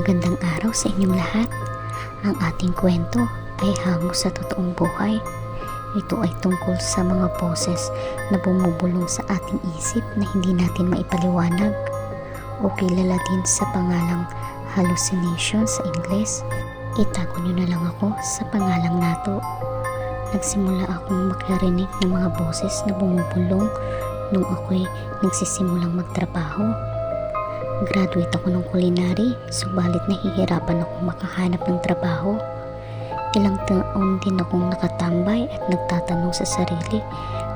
Magandang araw sa inyong lahat. Ang ating kwento ay hango sa totoong buhay. Ito ay tungkol sa mga boses na bumubulong sa ating isip na hindi natin maipaliwanag o kilala din sa pangalang hallucination sa Ingles. Itago nyo na lang ako sa pangalang nato. Nagsimula akong makarinig ng mga boses na bumubulong nung ako'y nagsisimulang magtrabaho. Graduate ako ng culinary, subalit nahihirapan akong makahanap ng trabaho. Ilang taon din akong nakatambay at nagtatanong sa sarili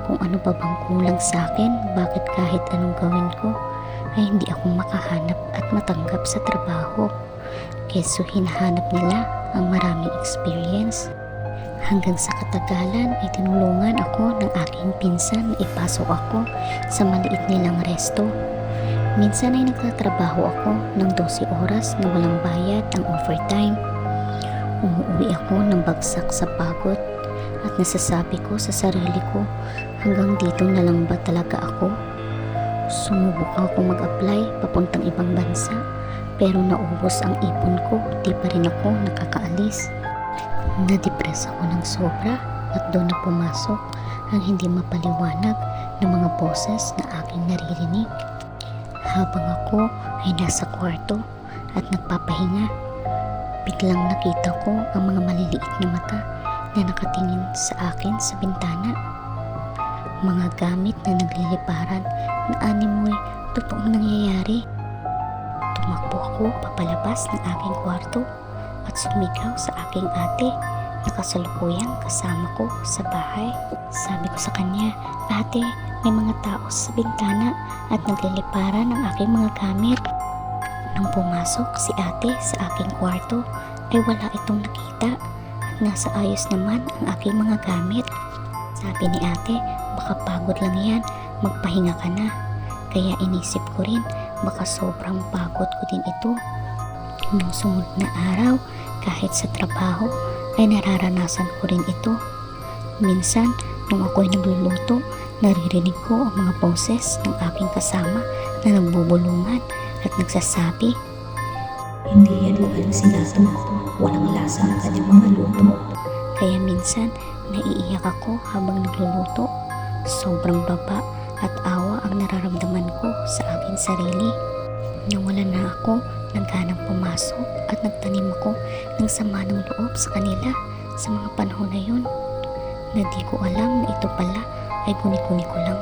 kung ano pa bang kulang sa akin, bakit kahit anong gawin ko ay hindi ako makahanap at matanggap sa trabaho. Keso hinahanap nila ang maraming experience. Hanggang sa katagalan ay tinulungan ako ng aking pinsan na ipasok ako sa maliit nilang resto. Minsan ay nagtatrabaho ako ng 12 oras na walang bayad ng overtime. Umuwi ako ng bagsak sa pagod at nasasabi ko sa sarili ko, hanggang dito na lang ba talaga ako? Sumubok ako mag-apply papuntang ibang bansa, pero naubos ang ipon ko, di pa rin ako nakakaalis. Nadepress ako ng sobra at doon na pumasok ang hindi mapaliwanag ng mga boses na aking naririnig. Habang ako ay nasa kwarto at nagpapahinga, biglang nakita ko ang mga maliliit na mata na nakatingin sa akin sa bintana. Mga gamit na nagliliparan na animoy totoong nangyayari. Tumakbo ako papalabas ng aking kwarto at sumigaw sa aking ate na kasalukuyang kasama ko sa bahay. Sabi ko sa kanya, "Ate, may mga tao sa bintana at nagliliparan ng aking mga gamit." Nung pumasok si ate sa aking kwarto ay wala itong nakita at nasa ayos naman ang aking mga gamit. Sabi ni ate, "Baka pagod lang yan, magpahinga ka na." Kaya inisip ko rin, baka sobrang pagod ko din ito. Nung sumunod na araw, kahit sa trabaho ay nararanasan ko rin ito. Minsan, nung ako'y nagluluto, naririnig ko ang mga boses ng aking kasama na nagbubulungan at nagsasabi, "Hindi yan magaling si Nato. Walang lasa ang kanyang mga luto." Kaya minsan, naiiyak ako habang nagluluto. Sobrang baba at awa ang nararamdaman ko sa aking sarili. Nawala na ako ng ganang pumasok at nagtanim ako ng sama ng loob sa kanila sa mga panahon na yun, na di ko alam na ito pala ay guni-guni ko lang.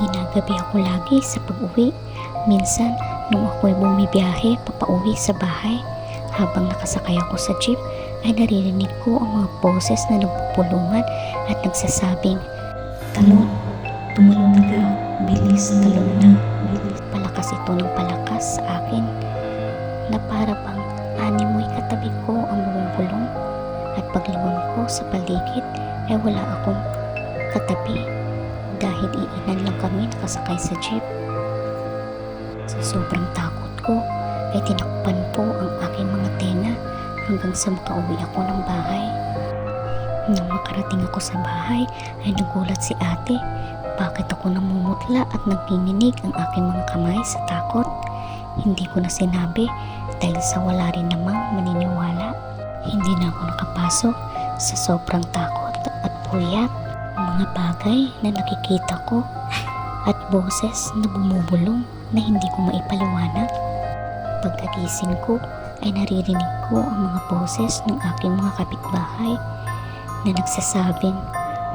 Ginagabi ako lagi sa pag-uwi. Minsan, nung ako'y bumibiyahe papauwi sa bahay, habang nakasakay ako sa jeep, ay naririnig ko ang mga boses na nagpupulungan at nagsasabing, "Talon, tumalon ka. Bilis, talon na." Palakas ito ng palakas sa akin na para bang animoy katabi ko ang bumubulong, at paglingon ko sa paligid ay wala akong katabi dahil iilan lang kami nakasakay sa jeep. Sa sobrang takot ko ay tinakpan po ang aking mga tenga hanggang sa makauwi ako ng bahay. Nang makarating ako sa bahay ay nagulat si ate. Bakit ako namumutla at nagninginig ang aking mga kamay sa takot? Hindi ko na sinabi dahil sa wala rin namang maniniwala. Hindi na ako nakapasok sa sobrang takot at puyat. Mga bagay na nakikita ko at boses na bumubulong na hindi ko maipaliwanag. Pagkagising ko ay naririnig ko ang mga boses ng aking mga kapitbahay na nagsasabing,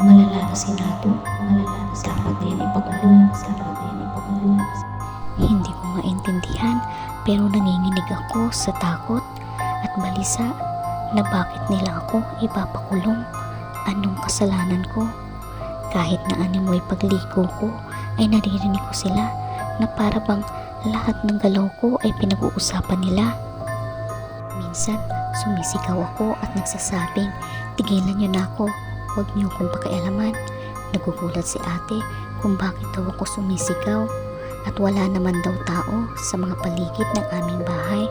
"Malala na si Nato. Malala na. Dapat na yan ipakulong. Dapat na yan ipakulong." Hindi ko maintindihan pero nanginginig ako sa takot at balisa na bakit nila ako ipapakulong. Anong kasalanan ko? Kahit na animoy pagligo ko ay naririnig ko sila na para bang lahat ng galaw ko ay pinag-uusapan nila. Minsan sumisigaw ako at nagsasabing, "Tigilan niyo na ako, huwag niyo akong pakialaman." Nagugulat si ate kung bakit daw ako sumisigaw at wala naman daw tao sa mga paligid ng aming bahay.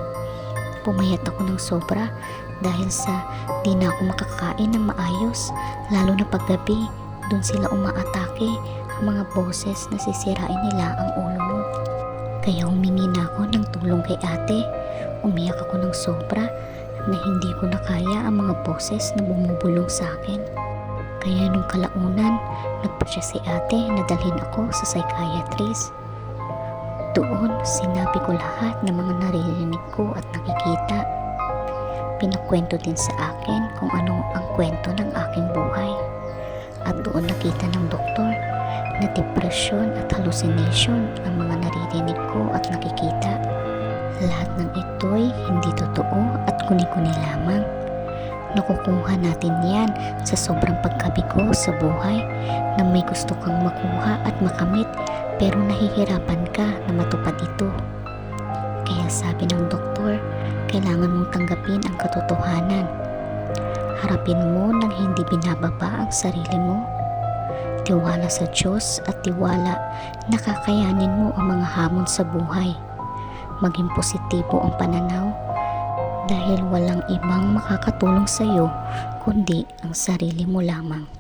Pumayat ako ng sobra dahil sa di na ako makakain ng maayos, lalo na paggabi. Doon sila umaatake, ang mga boses na sisirain nila ang ulo mo. Kaya humingi na ako ng tulong kay ate. Umiyak ako ng sobra na hindi ko na kaya ang mga boses na bumubulong sa akin. Kaya nung kalaunan, nagpasya si ate na dalhin ako sa psychiatrist. Doon, sinabi ko lahat ng mga naririnig ko at nakikita. Pinakwento din sa akin kung ano ang kwento ng aking buhay. At doon nakita ng doktor na depression at hallucination ang mga naririnig ko at nakikita. Lahat ng ito'y hindi totoo at kuni-kuni lamang. Nakukuha natin yan sa sobrang pagkabigo sa buhay na may gusto kang makuha at makamit pero nahihirapan ka na matupad ito. Kaya sabi ng doktor, kailangan mong tanggapin ang katotohanan. Harapin mo nang hindi binababa ang sarili mo. Tiwala sa Diyos at tiwala na kakayanin mo ang mga hamon sa buhay. Maging positibo ang pananaw dahil walang ibang makakatulong sa iyo kundi ang sarili mo lamang.